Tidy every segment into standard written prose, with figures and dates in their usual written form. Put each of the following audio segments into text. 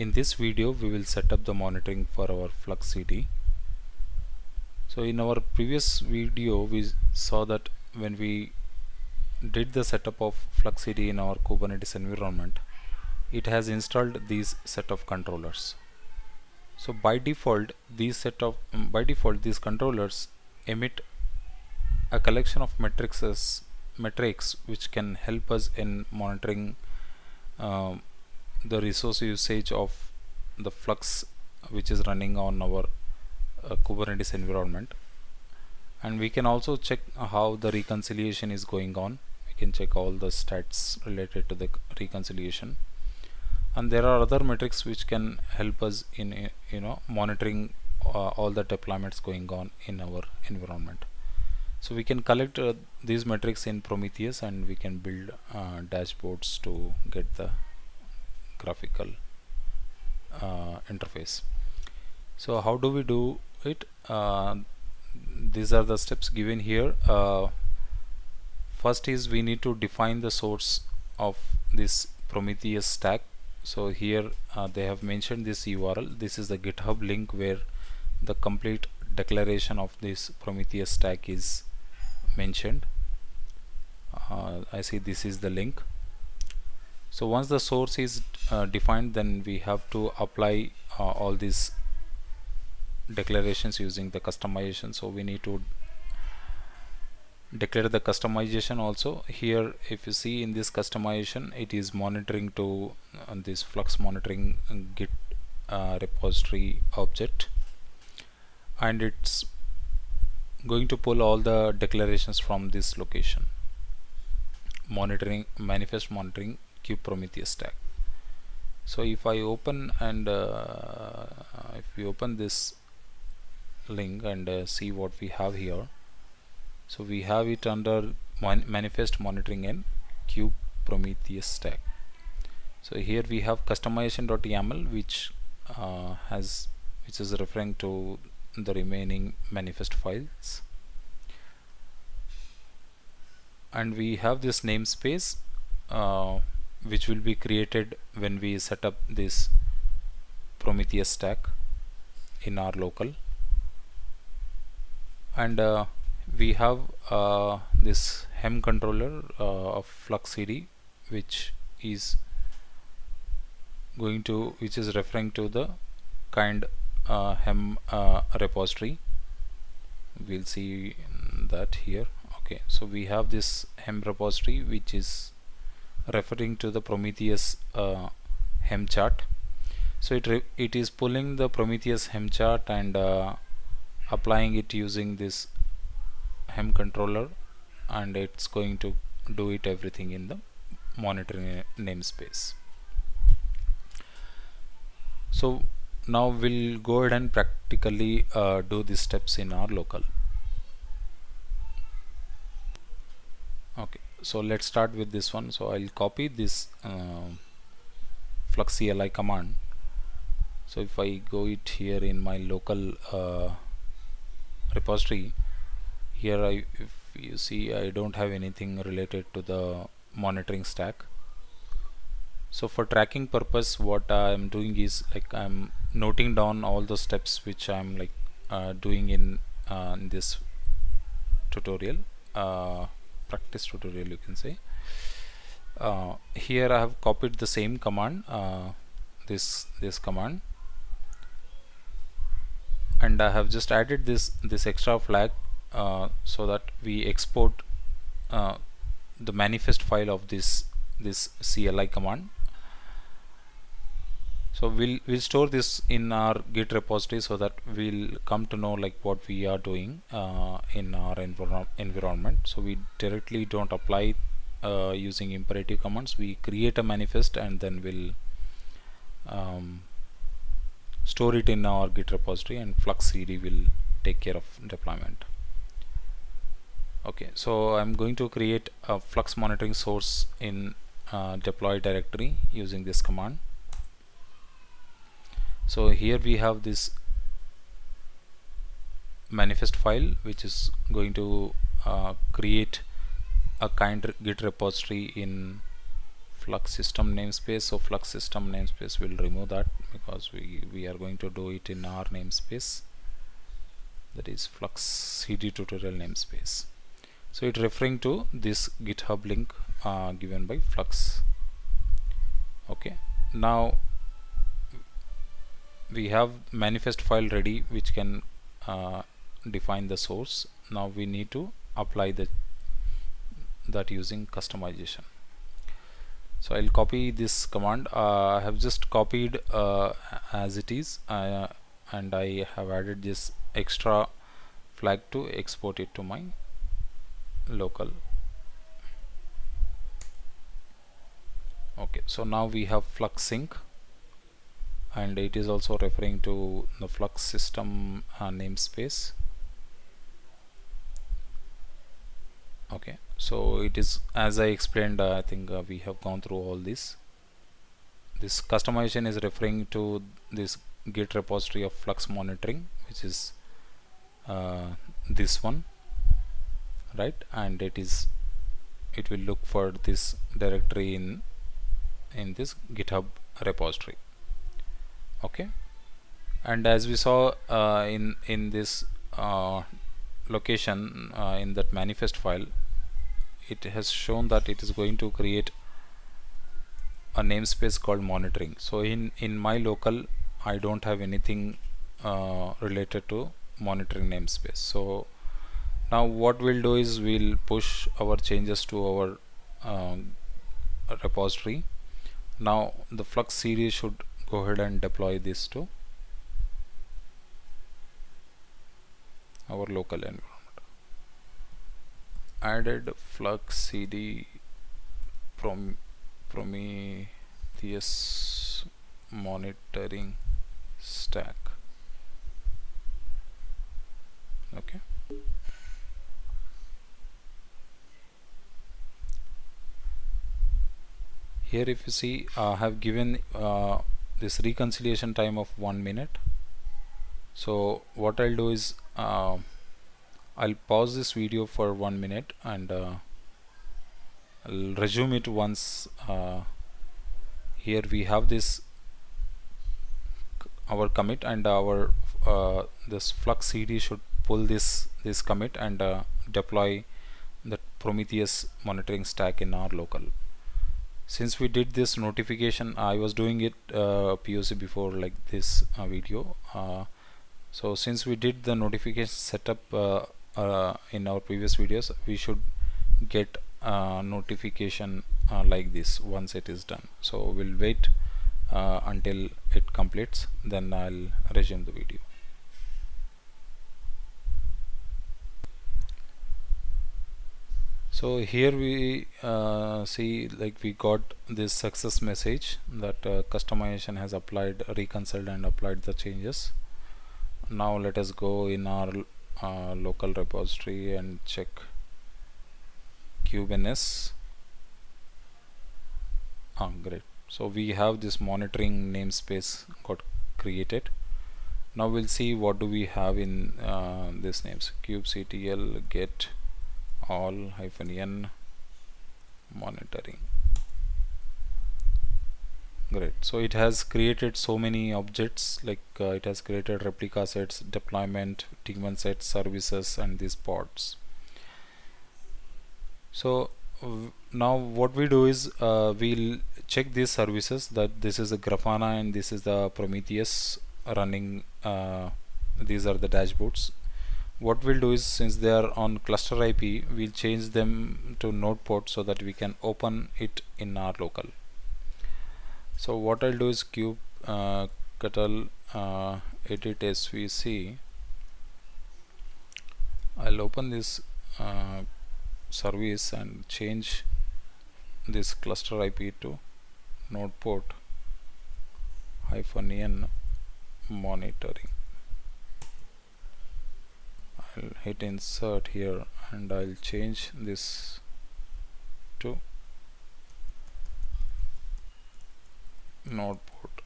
In this video we will set up the monitoring for our FluxCD. So in our previous video we saw that when we did the setup of FluxCD in our Kubernetes environment, it has installed these set of controllers. So by default these controllers emit a collection of metrics which can help us in monitoring the resource usage of the Flux which is running on our Kubernetes environment. And we can also check how the reconciliation is going on. We can check all the stats related to the reconciliation, and there are other metrics which can help us in monitoring all the deployments going on in our environment. So we can collect these metrics in Prometheus, and we can build dashboards to get the graphical interface. So how do we do it? These are the steps given here. First is we need to define the source of this Prometheus stack. So here they have mentioned this URL. This is the GitHub link where the complete declaration of this Prometheus stack is mentioned. I see this is the link. So once the source is defined, then we have to apply all these declarations using the customization. So we need to declare the customization also. Here if you see in this customization, it is monitoring to this Flux monitoring Git repository object, and it's going to pull all the declarations from this location, monitoring manifest monitoring kube Prometheus stack. So if I open and if we open this link and see what we have here, so we have it under manifest monitoring and kube Prometheus stack. So here we have customization.yaml which is referring to the remaining manifest files, and we have this namespace which will be created when we set up this Prometheus stack in our local. And we have this hem controller of FluxCD which is referring to the kind hem repository. We'll see that here. Okay, so we have this hem repository which is referring to the Prometheus hem chart. So it is pulling the Prometheus hem chart and applying it using this hem controller, and it's going to do it everything in the monitoring namespace. So now we'll go ahead and practically do these steps in our local. Okay, so let's start with this one. So I'll copy this FluxCLI command. So if I go it here in my local repository, here if you see, I don't have anything related to the monitoring stack. So for tracking purpose, what I am doing is like I'm noting down all the steps which I'm like doing in this tutorial, practice tutorial you can say. Here I have copied the same command, this command, and I have just added this extra flag so that we export the manifest file of this CLI command. So we'll store this in our Git repository so that we'll come to know like what we are doing in our environment. So we directly don't apply using imperative commands. We create a manifest and then we'll store it in our Git repository, and FluxCD will take care of deployment. Okay, so I'm going to create a Flux monitoring source in deploy directory using this command. So here we have this manifest file which is going to create a kind Git repository in flux system namespace. So flux system namespace will remove that because we are going to do it in our namespace, that is FluxCD tutorial namespace. So it referring to this GitHub link given by Flux. Okay, now we have manifest file ready which can define the source. Now we need to apply that using customization. So I'll copy this command. I have just copied as it is, and I have added this extra flag to export it to my local. Okay, so now we have flux sync, and it is also referring to the flux system namespace. Okay, so it is, as I explained, I think we have gone through all this. This customization is referring to this Git repository of flux monitoring, which is this one, right? And it will look for this directory in this GitHub repository. Okay, and as we saw in this location in that manifest file, it has shown that it is going to create a namespace called monitoring. So in my local, I don't have anything related to monitoring namespace. So now what we'll do is we'll push our changes to our repository. Now the FluxCD should go ahead and deploy this to our local environment. Added FluxCD Prometheus monitoring stack. Okay, here if you see, I have given this reconciliation time of 1 minute. So what I'll do is I'll pause this video for 1 minute and I'll resume it once. Here we have this our commit, and our this FluxCD should pull this commit and deploy the Prometheus monitoring stack in our local. Since we did this notification, I was doing it POC before, like this video. So since we did the notification setup in our previous videos, we should get notification like this once it is done. So we'll wait until it completes, then I'll resume the video. So here we see, like, we got this success message that customization has applied, reconciled and applied the changes. Now let us go in our local repository and check kubeNS. Great. So we have this monitoring namespace got created. Now we'll see what do we have in this names: kubectl get all -n monitoring. Great. So it has created so many objects, like it has created replica sets, deployment, daemon sets, services, and these pods. So now what we do is we'll check these services, that this is the Grafana and this is the Prometheus running. These are the dashboards. What we'll do is, since they are on cluster IP, we'll change them to node port so that we can open it in our local. So what I'll do is kubectl edit svc. I'll open this service and change this cluster IP to node port -n monitoring. I'll hit insert here and I'll change this to node port.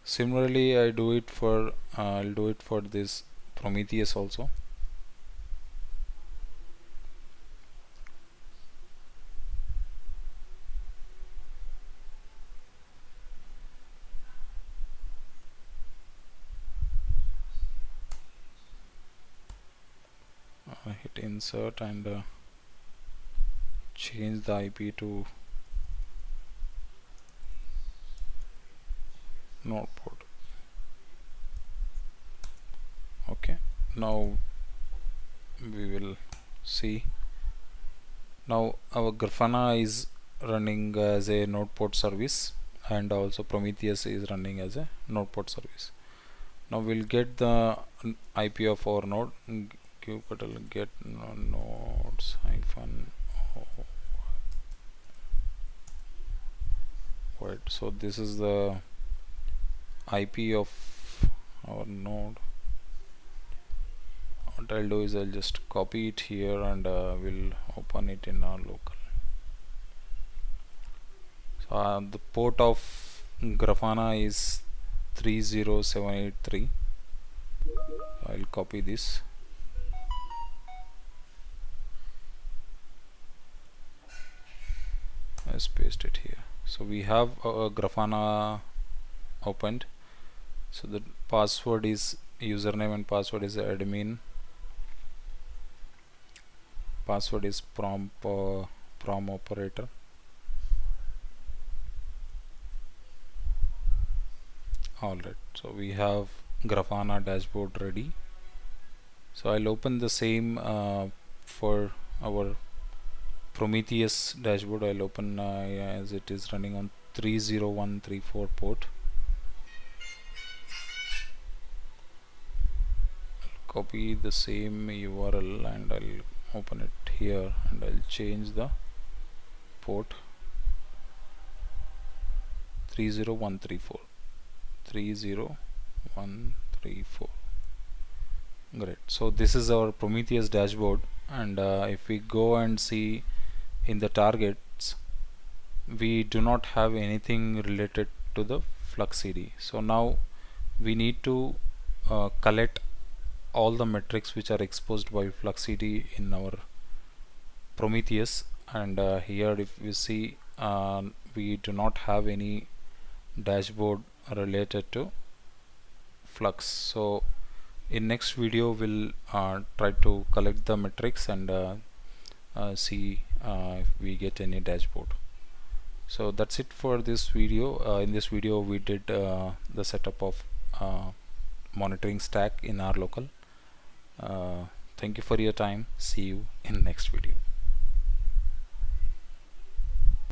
Similarly, I'll do it for this Prometheus also. I hit insert and change the IP to node port. Okay, now we will see. Now our Grafana is running as a node port service, and also Prometheus is running as a node port service. Now we'll get the IP of our node. Kubectl get nodes hyphen void. So this is the IP of our node. What I'll do is I'll just copy it here and we'll open it in our local. So the port of Grafana is 30783. I'll copy this. Let's paste it here. So we have Grafana opened. So the password is username and password is admin. Password is prom operator. Alright, so we have Grafana dashboard ready. So I'll open the same for our Prometheus dashboard. I'll open as it is running on 30134 port. Copy the same URL and I'll open it here and I'll change the port 30134. Great. So this is our Prometheus dashboard, and if we go and see in the targets, we do not have anything related to the FluxCD. So now we need to collect all the metrics which are exposed by FluxCD in our Prometheus, and here if you see we do not have any dashboard related to Flux. So in next video we'll try to collect the metrics and see if we get any dashboard. So that's it for this video. In this video we did the setup of monitoring stack in our local. Thank you for your time. See you in next video.